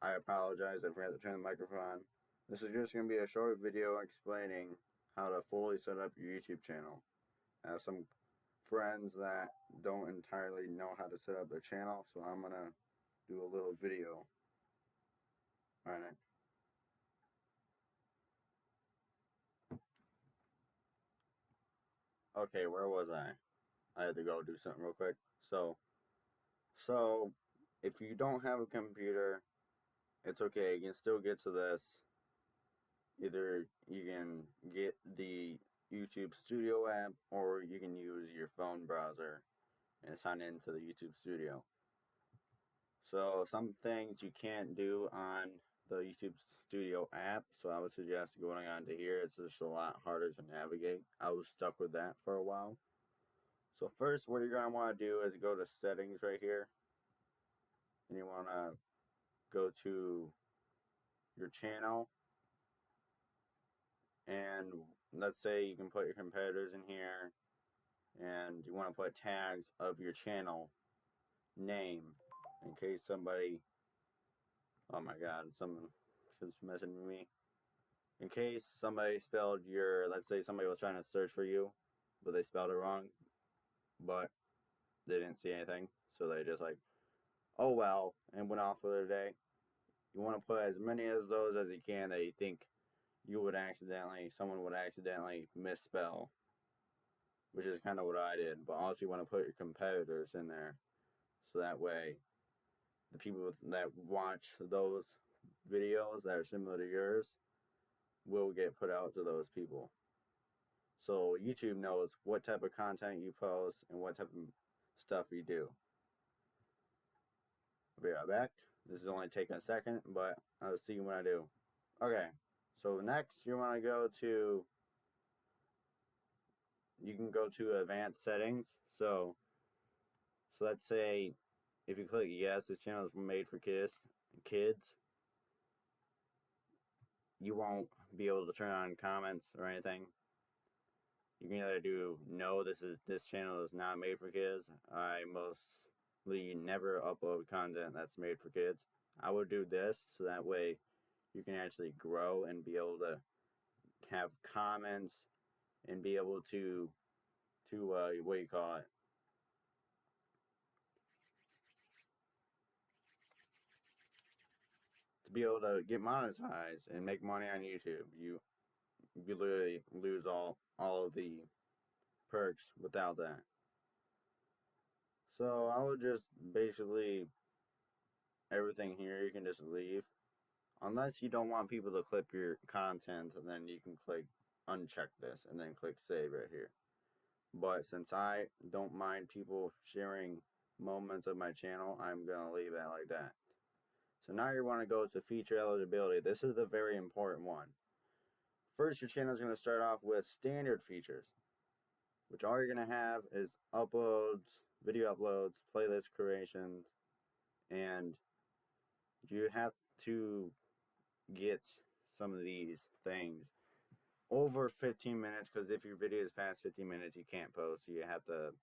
I apologize, I forgot to turn the microphone on. This is just going to be a short video explaining how to fully set up your YouTube channel. I have some friends that don't entirely know how to set up their channel, so I'm going to do a little video on it. Okay, where was I? I had to go do something real quick. So if you don't have a computer, it's okay. You can still get to this. Either you can get the YouTube Studio app or you can use your phone browser and sign into the YouTube Studio. So some things you can't do on the YouTube Studio app, so I would suggest going on to here. It's just a lot harder to navigate. I was stuck with that for a while. So first, what you're going to want to do is go to settings right here, and you want to go to your channel, and let's say you can put your competitors in here, and you want to put tags of your channel name in case somebody, oh my god, someone is messing with me, in case somebody spelled your, let's say somebody was trying to search for you but they spelled it wrong, but they didn't see anything, so they just like, oh well, and went off for their day. You want to put as many of those as you can that you think someone would accidentally misspell, which is kind of what I did. But also you want to put your competitors in there, so that way the people that watch those videos that are similar to yours will get put out to those people. So YouTube knows what type of content you post and what type of stuff you do. I'll be right back. This is only taking a second, but I'll see you when I do. Okay, so next you want to you can go to advanced settings. So let's say if you click yes, this channel is made for kids, you won't be able to turn on comments or anything. You can either do no, this channel is not made for kids. I mostly never upload content that's made for kids. I would do this so that way you can actually grow and be able to have comments and be able to what do you call it? To be able to get monetized and make money on YouTube. You literally lose all of the perks without that. So I would just basically everything here you can just leave. Unless you don't want people to clip your content, and then you can click uncheck this and then click save right here. But since I don't mind people sharing moments of my channel, I'm going to leave that like that. So now you want to go to feature eligibility. This is the very important one. First, your channel is going to start off with standard features, which all you're going to have is uploads, video uploads, playlist creations, and you have to get some of these things over 15 minutes, because if your video is past 15 minutes, you can't post. So you have to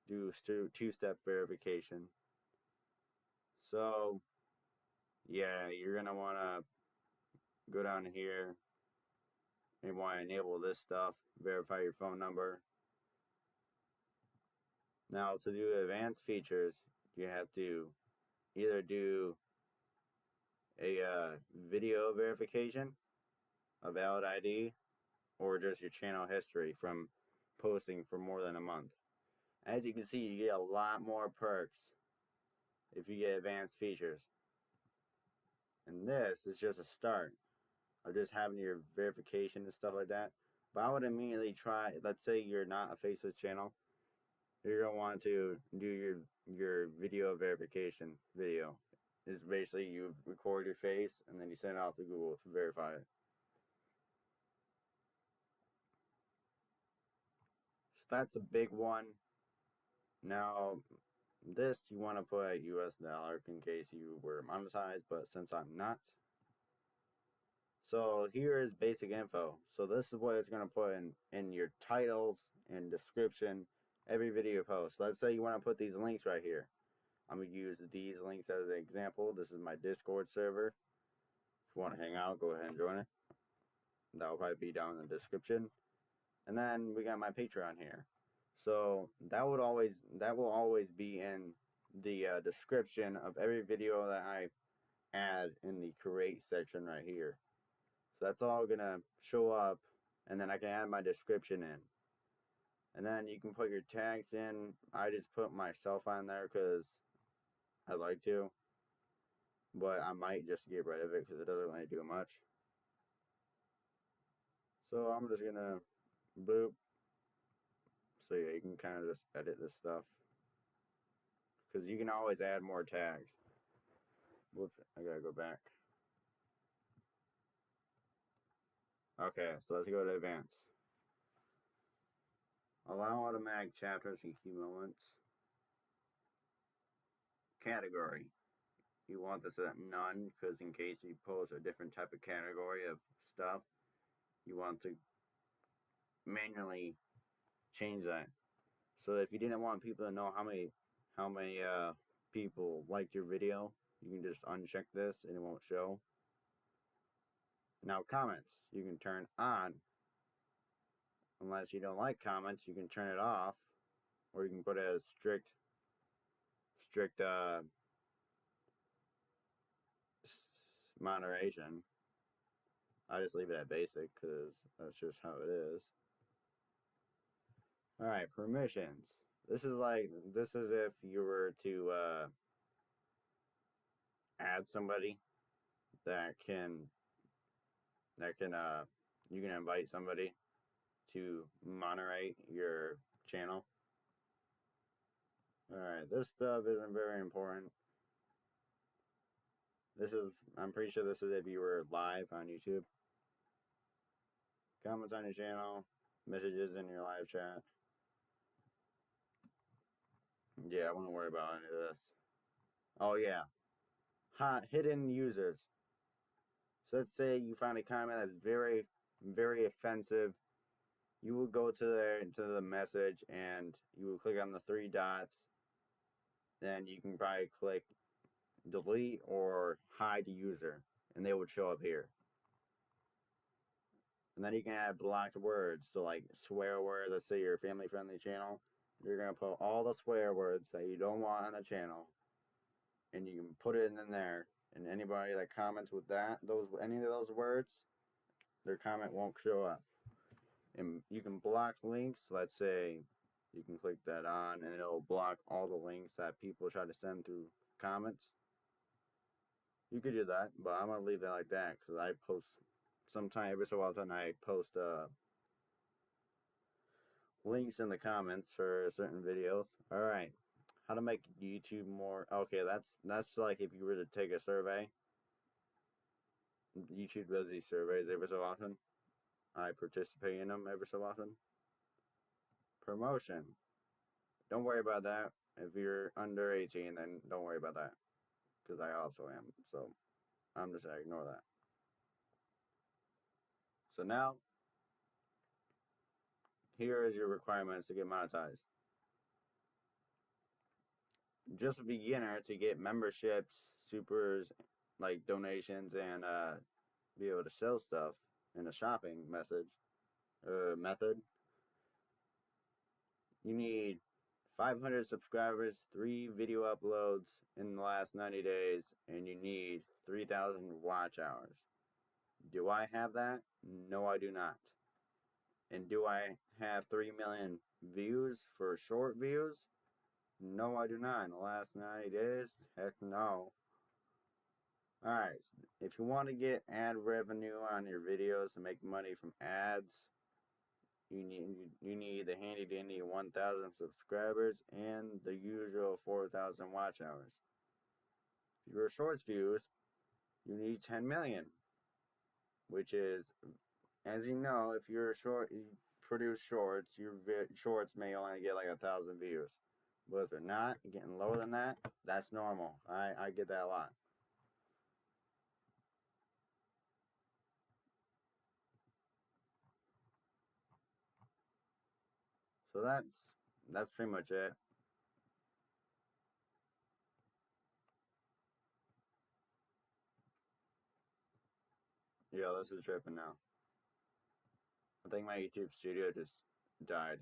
do two-step verification. So, yeah, you're going to want to go down here and want to enable this stuff, verify your phone number. Now, to do advanced features, you have to either do a video verification, a valid ID, or just your channel history from posting for more than a month. As you can see, you get a lot more perks if you get advanced features. And this is just a start of just having your verification and stuff like that. But I would immediately try, let's say you're not a faceless channel, you're going to want to do your video verification video. It's basically you record your face and then you send it out to Google to verify it. So that's a big one. Now, this you want to put US dollar in case you were monetized, but since I'm not. So here is basic info. So this is what it's going to put in your titles and description every video post. Let's say you want to put these links right here. I'm going to use these links as an example. This is my Discord server. If you want to hang out, go ahead and join it. That will probably be down in the description. And then we got my Patreon here. So that will always be in the description of every video that I add in the create section right here. So that's all gonna show up, and then I can add my description in. And then you can put your tags in. I just put myself on there because I like to. But I might just get rid of it because it doesn't really do much. So I'm just gonna boop. So yeah, you can kind of just edit this stuff. Because you can always add more tags. Whoops, I gotta go back. Okay, so let's go to advanced. Allow automatic chapters and key moments. Category. You want this at none because in case you post a different type of category of stuff, you want to manually change that. So if you didn't want people to know how many people liked your video, you can just uncheck this and it won't show. Now comments, you can turn on. Unless you don't like comments, you can turn it off, or you can put it as strict moderation. I just leave it at basic because that's just how it is. Alright, permissions. This is if you were to add somebody that can you can invite somebody to moderate your channel. Alright, this stuff isn't very important. I'm pretty sure this is if you were live on YouTube. Comments on your channel, messages in your live chat. Yeah, I wouldn't worry about any of this. Oh yeah, hidden users. So let's say you find a comment that's very, very offensive. You will go to the message and you will click on the three dots. Then you can probably click delete or hide user, and they would show up here. And then you can add blocked words, so like swear words. Let's say you're a family-friendly channel, you're gonna put all the swear words that you don't want on the channel, and you can put it in there. And anybody that comments with any of those words, their comment won't show up. And you can block links. Let's say you can click that on, and it'll block all the links that people try to send through comments. You could do that, but I'm gonna leave it like that because I post sometime every so often. I post links in the comments for certain videos. All right, how to make YouTube more. Okay, that's like if you were to take a survey. YouTube does these surveys every so often. I participate in them every so often. Promotion. Don't worry about that. If you're under 18, then don't worry about that. Because I also am. So I'm just going to ignore that. So now, here is your requirements to get monetized. Just a beginner to get memberships, supers, like donations, and be able to sell stuff in a shopping method. You need 500 subscribers, 3 video uploads in the last 90 days, and you need 3,000 watch hours. Do I have that? No, I do not. And do I have 3 million views for short views? No, I do not. In the last 90 days? Heck no. Alright, if you want to get ad revenue on your videos to make money from ads, you need the handy dandy 1,000 subscribers and the usual 4,000 watch hours. If you're shorts views, you need 10 million, which is, as you know, if you're you produce shorts, your shorts may only get like 1,000 views. But if they're not getting lower than that, that's normal. I get that a lot. So that's pretty much it. Yeah, this is tripping now. I think my YouTube studio just died.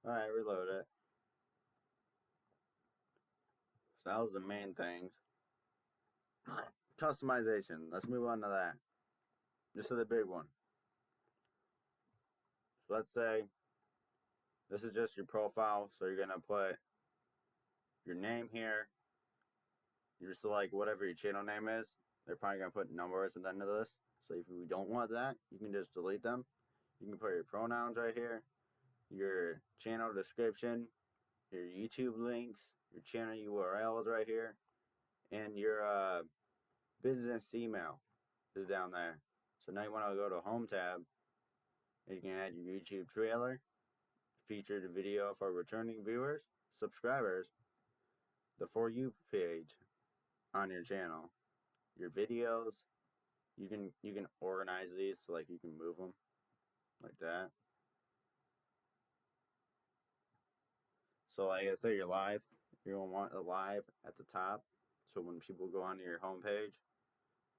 Alright, reload it. So that was the main things. Customization. Let's move on to that. This is the big one. So let's say this is just your profile. So you're gonna put your name here. You just select whatever your channel name is. They're probably gonna put numbers at the end of this. So if you don't want that, you can just delete them. You can put your pronouns right here, your channel description, your YouTube links, your channel URLs right here, and your business email is down there. So now you want to go to Home tab, and you can add your YouTube trailer, featured video for returning viewers, subscribers, the For You page on your channel, your videos. You can organize these so like you can move them like that. So like I say you're live, you're gonna want it live at the top. So when people go onto your homepage,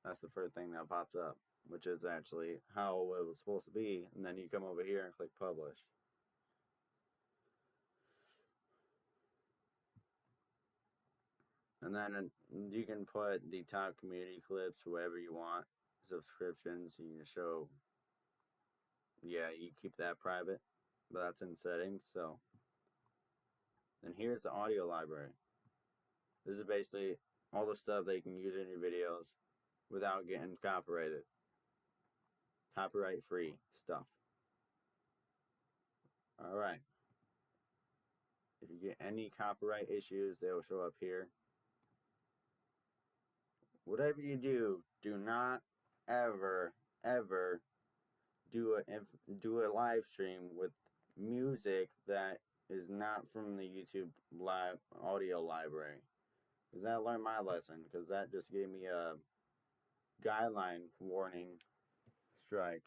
that's the first thing that pops up, which is actually how it was supposed to be. And then you come over here and click publish. And then you can put the top community clips, whoever you want, subscriptions. You can show, yeah, you keep that private, but that's in settings. So then here's the audio library. This is basically all the stuff that you can use in your videos without getting copyrighted. Copyright free stuff. Alright. If you get any copyright issues, they will show up here. Whatever you do, do not ever do a live stream with music that is not from the YouTube live audio library. Because I learned my lesson. Because that just gave me a guideline warning strike.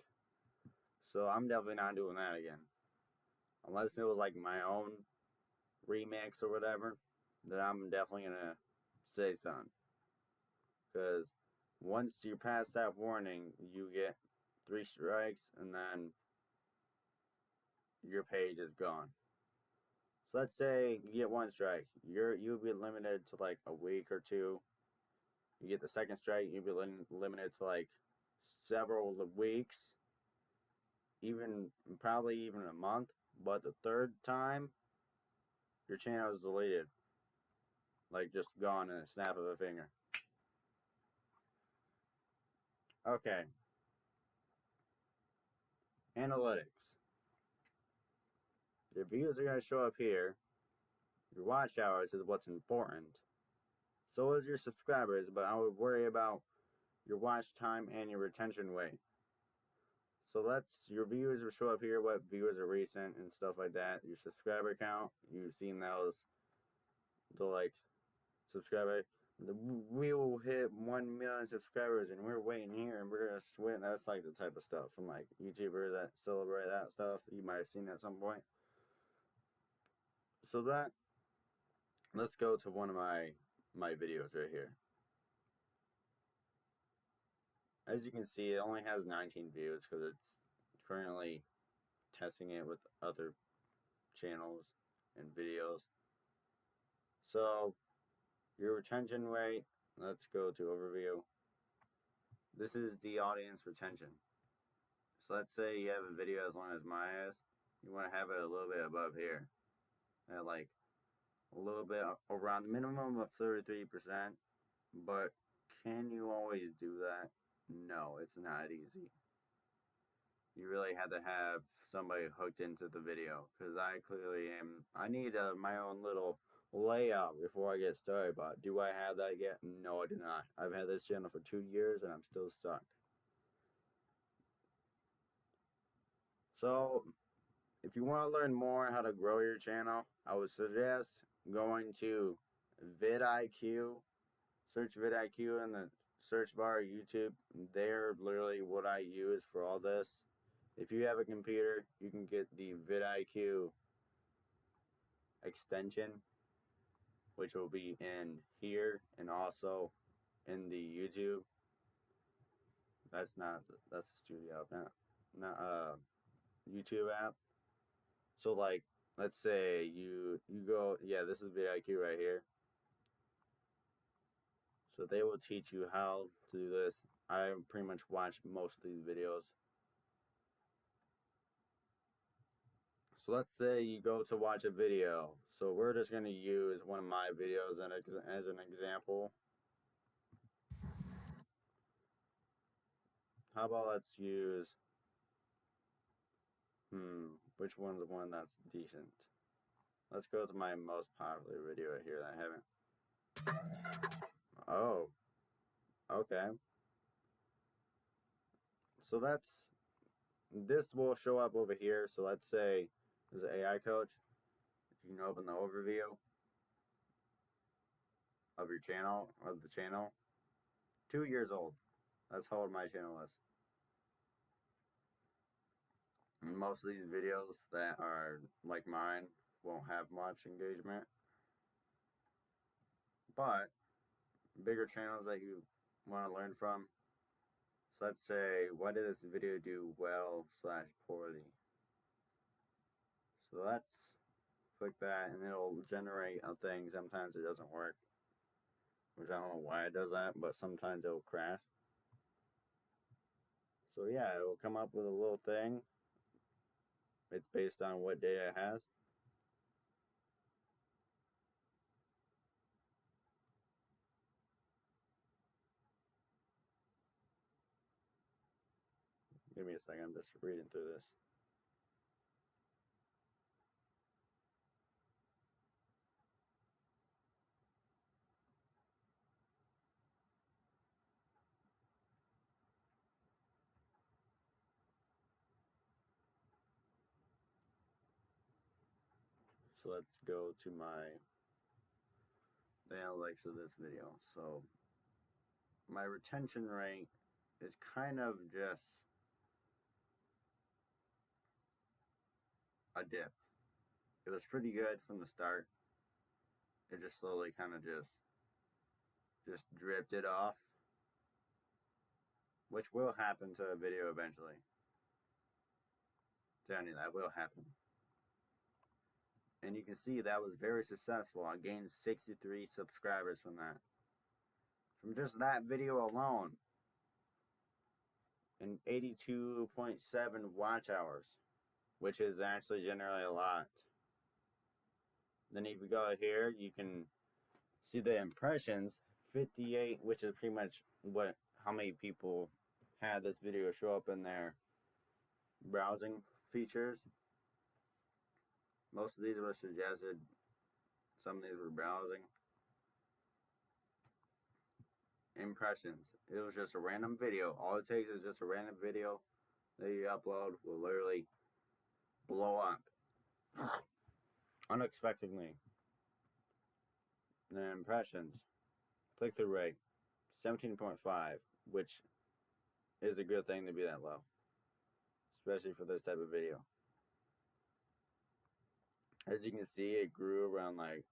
So I'm definitely not doing that again. Unless it was like my own remix or whatever, then I'm definitely gonna say something. Because once you pass that warning, you get 3 strikes, and then your page is gone. So let's say you get 1 strike, you'll be limited to like a week or 2. You get the 2nd strike, you'll be limited to like several weeks, probably even a month. But the 3rd time, your channel is deleted, like just gone in a snap of a finger. Okay. Analytics. Your views are going to show up here. Your watch hours is what's important. So is your subscribers, but I would worry about your watch time and your retention rate. So your viewers will show up here, what viewers are recent and stuff like that. Your subscriber count, you've seen those. The like subscriber, we will hit 1 million subscribers and we're waiting here and we're gonna swim. That's like the type of stuff from like YouTubers that celebrate that stuff. You might have seen at some point. So let's go to one of my videos right here. As you can see, it only has 19 views because it's currently testing it with other channels and videos. So your retention rate, let's go to overview. This is the audience retention. So let's say you have a video as long as mine is. You want to have it a little bit above here. At like a little bit around the minimum of 33%. But can you always do that? No, it's not easy. You really have to have somebody hooked into the video, because I clearly am. I need my own little layout before I get started, but do I have that yet? No, I do not. I've had this channel for 2 years and I'm still stuck. So if you want to learn more how to grow your channel, I would suggest going to vidIQ. Search vidIQ in the search bar of YouTube. They're literally what I use for all this. If you have a computer, you can get the vidIQ extension, which will be in here and also in the YouTube. That's the studio app, not YouTube app. So like, let's say you go, yeah, this is vidIQ right here. So they will teach you how to do this. I pretty much watch most of these videos. So let's say you go to watch a video. So we're just going to use one of my videos as an example. How about let's use, which one's the one that's decent? Let's go to my most popular video right here that I haven't. Oh, okay. So this will show up over here. So let's say there's an AI coach. You can open the overview of your channel, of the channel. 2 years old. That's how old my channel is. And most of these videos that are like mine won't have much engagement. But bigger channels that you want to learn from. So let's say, what did this video do well / poorly? So let's click that and it'll generate a thing. Sometimes it doesn't work, which I don't know why it does that, but sometimes it'll crash. So yeah, it will come up with a little thing. It's based on what data it has. Give me a second, I'm just reading through this. So let's go to the analytics of this video. So my retention rate is kind of just a dip. It was pretty good from the start. It just slowly kind of just drifted off, which will happen to a video eventually. Telling you that will happen. And you can see that was very successful. I gained 63 subscribers from that. From just that video alone. And 82.7 watch hours, which is actually generally a lot. Then if you go here, you can see the impressions, 58, which is pretty much how many people had this video show up in their browsing features. Most of these were suggested. Some of these were browsing. Impressions. It was just a random video. All it takes is just a random video that you upload will literally blow up unexpectedly. And then impressions. Click-through rate 17.5, which is a good thing to be that low, especially for this type of video. As you can see, it grew around like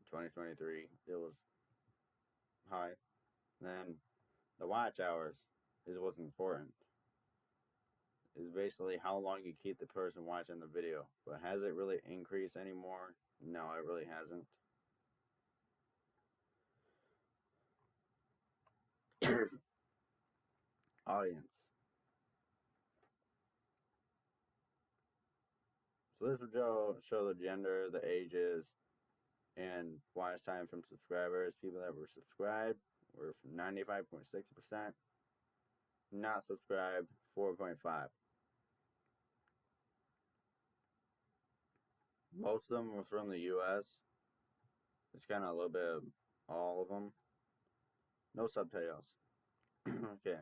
2023. It was high. Then the watch hours is what's important. Is basically how long you keep the person watching the video. But has it really increased anymore? No, it really hasn't. Audience. So this will show the gender, the ages, and watch time from subscribers. People that were subscribed were 95.6%. Not subscribed, 4.5. Most of them were from the US. It's kind of a little bit of all of them. No subtitles. Okay.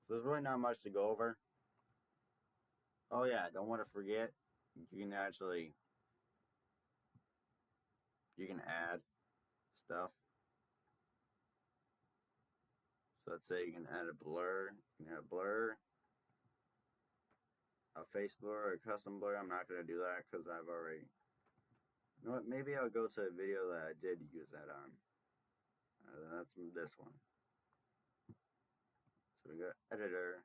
So there's really not much to go over. Oh yeah, don't want to forget, you can add stuff. So let's say you can add a blur. You can add a blur, a face blur, a custom blur. I'm not going to do that because I've already... You know what, maybe I'll go to a video that I did use that on. That's this one. So we go editor.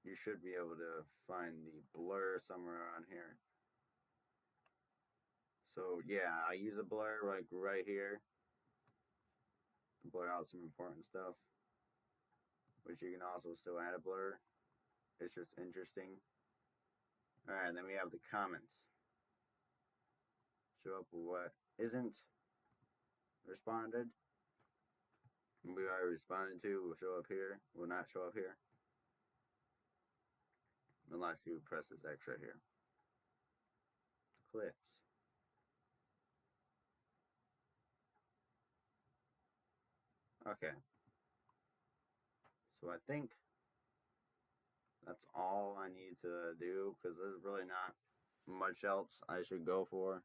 You should be able to find the blur somewhere on here. So yeah, I use a blur like right here to blur out some important stuff, which you can also still add a blur. It's just interesting. Alright, then we have the comments. Show up what isn't responded. We already responded to will show up here, will not show up here. Unless you press this X right here. Clips. Okay. So I think that's all I need to do because there's really not much else I should go through.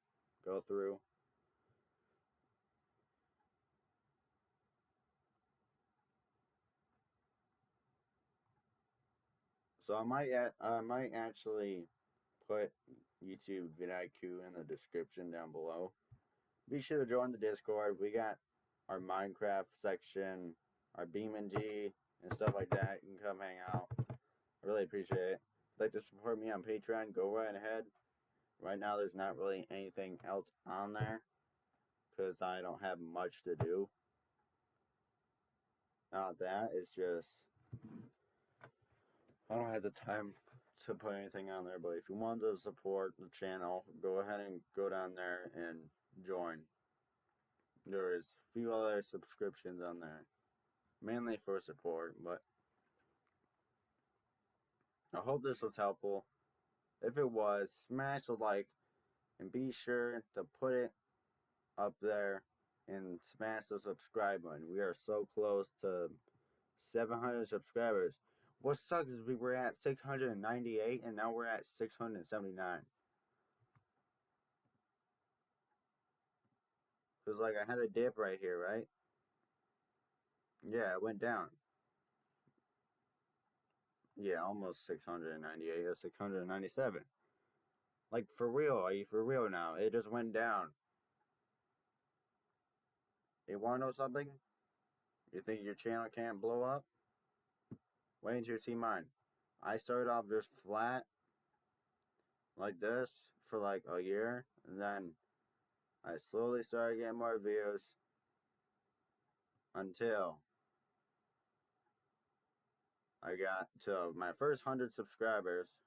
So I might actually put YouTube vidIQ in the description down below. Be sure to join the Discord. We got our Minecraft section, our BeamNG, and stuff like that. You can come hang out. I really appreciate it. If you'd like to support me on Patreon, go right ahead. Right now, there's not really anything else on there because I don't have much to do. Not that, it's just I don't have the time to put anything on there. But if you want to support the channel, go ahead and go down there and join. There is a few other subscriptions on there, mainly for support, but I hope this was helpful. If it was, smash a like and be sure to put it up there and smash the subscribe button. We are so close to 700 subscribers. What sucks is we were at 698 and now we're at 679. Because like I had a dip right here, right? Yeah, it went down. Yeah, almost 698 or 697. Like for real, are you for real now? It just went down. You wanna know something? You think your channel can't blow up? Wait until you see mine. I started off just flat like this for like a year, and then I slowly started getting more views until I got to my first 100 subscribers,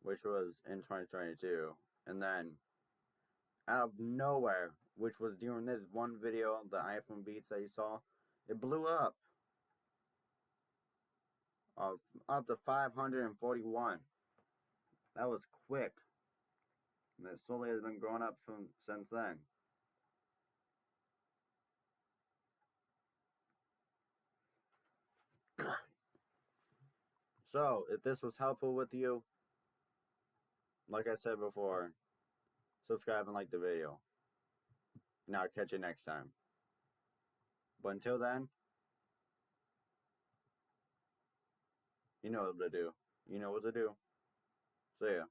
which was in 2022, and then out of nowhere, which was during this one video, the iPhone Beats that you saw, it blew up to 541. That was quick, and it slowly has been growing up since then. So, if this was helpful with you, like I said before, subscribe and like the video. Now, catch you next time. But until then, you know what to do. You know what to do. See ya.